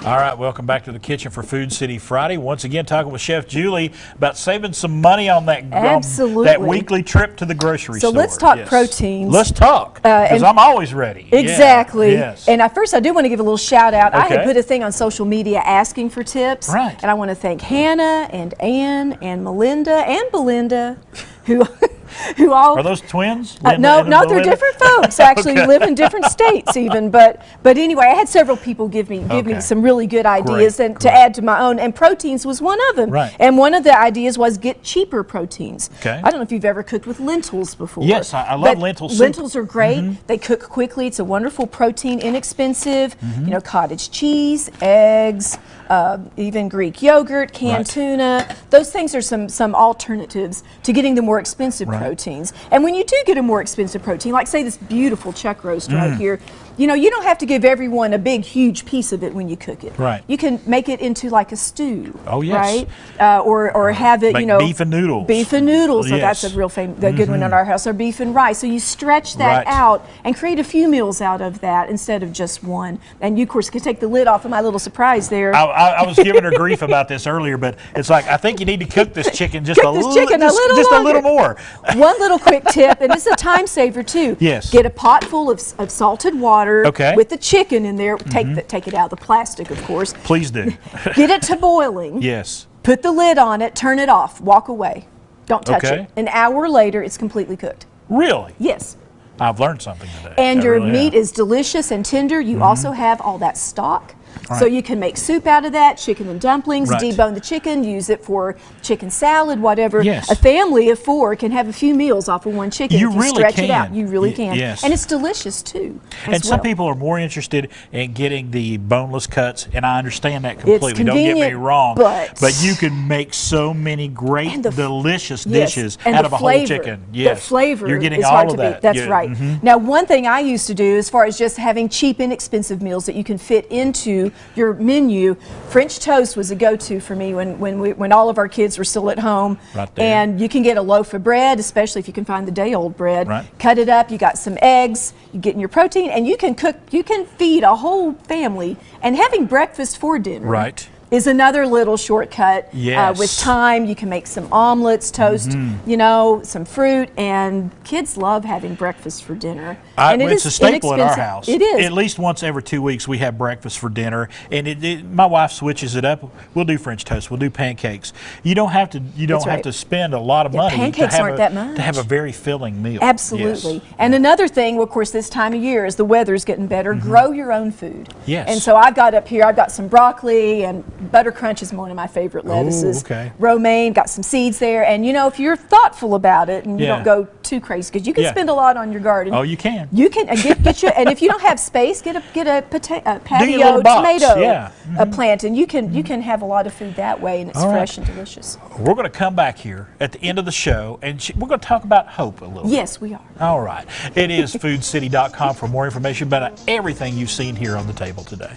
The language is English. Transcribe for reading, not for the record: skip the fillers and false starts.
All right, welcome back to the kitchen for Food City Friday. Once again, talking with Chef Julie about saving some money on that that weekly trip to the grocery store. So let's talk proteins. Let's talk, because I'm always ready. Exactly. Yeah, yes. And first, I do want to give a little shout out. Okay. I had put a thing on social media asking for tips. Right. And I want to thank Hannah and Ann and Melinda and Belinda, who all are those twins? No, they're different folks. Actually, live in different states even. But anyway, I had several people give me some really good ideas to add to my own, and proteins was one of them. Right. And one of the ideas was get cheaper proteins. Okay. I don't know if you've ever cooked with lentils before. Yes, I love lentil soup. Lentils are great. They cook quickly. It's a wonderful protein, inexpensive. You know, cottage cheese, eggs, even Greek yogurt, canned tuna. Those things are some alternatives to getting the more expensive proteins. And when you do get a more expensive protein, like say this beautiful chuck roast right here, you know, you don't have to give everyone a big, huge piece of it when you cook it. Right. You can make it into like a stew. Oh, yes. Right? Or have it, like you know. Beef and noodles. Beef and noodles. So Yes. that's a real good one in our house. Or beef and rice. So you stretch that out and create a few meals out of that instead of just one. And you, of course, can take the lid off of my little surprise there. I was giving her grief about this earlier, but it's like, I think you need to cook this chicken just a little more. One little quick tip, and it's a time saver too. Yes. Get a pot full of salted water with the chicken in there. Take it out of the plastic, of course. Please do. Get it to boiling. Yes. Put the lid on it, turn it off, walk away. Don't touch it. An hour later, it's completely cooked. Really? Yes. I've learned something today. And your meat is delicious and tender. You also have all that stock. So you can make soup out of that, chicken and dumplings, debone the chicken, use it for chicken salad, whatever. Yes. A family of 4 can have a few meals off of one chicken if you really stretch can. it out. You really can. Yes. And it's delicious too. And some people are more interested in getting the boneless cuts, and I understand that completely. It's convenient, don't get me wrong. But you can make so many great, delicious dishes and out of a whole chicken. Yes. The flavor You're getting is all hard of to that. beat. That's right. Now, one thing I used to do as far as just having cheap, inexpensive meals that you can fit into your menu, French toast was a go-to for me when all of our kids were still at home. Right there. And you can get a loaf of bread, especially if you can find the day-old bread. Right. Cut it up. You got some eggs. You get in your protein, and you can cook. You can feed a whole family. And having breakfast for dinner is another little shortcut. Yes. With time, you can make some omelets, toast, you know, some fruit, and kids love having breakfast for dinner. And it's a staple in our house. It is. At least once every 2 weeks, we have breakfast for dinner, and my wife switches it up. We'll do French toast. We'll do pancakes. You don't have to. You don't have to spend a lot of money pancakes aren't that much. to have a very filling meal. Absolutely. Yes. And another thing, of course, this time of year, as the weather's getting better, grow your own food. Yes. And so I've got up here. I've got some broccoli, and butter crunch is one of my favorite lettuces. Romaine, got some seeds there, and you know, if you're thoughtful about it and you don't go too crazy, because you can spend a lot on your garden. Oh, you can. You can get you, and if you don't have space, get a patio tomato plant, and you can have a lot of food that way, and it's fresh and delicious. We're going to come back here at the end of the show, and we're going to talk about hope a little. Yes, we are. All right. It is foodcity.com for more information about everything you've seen here on the table today.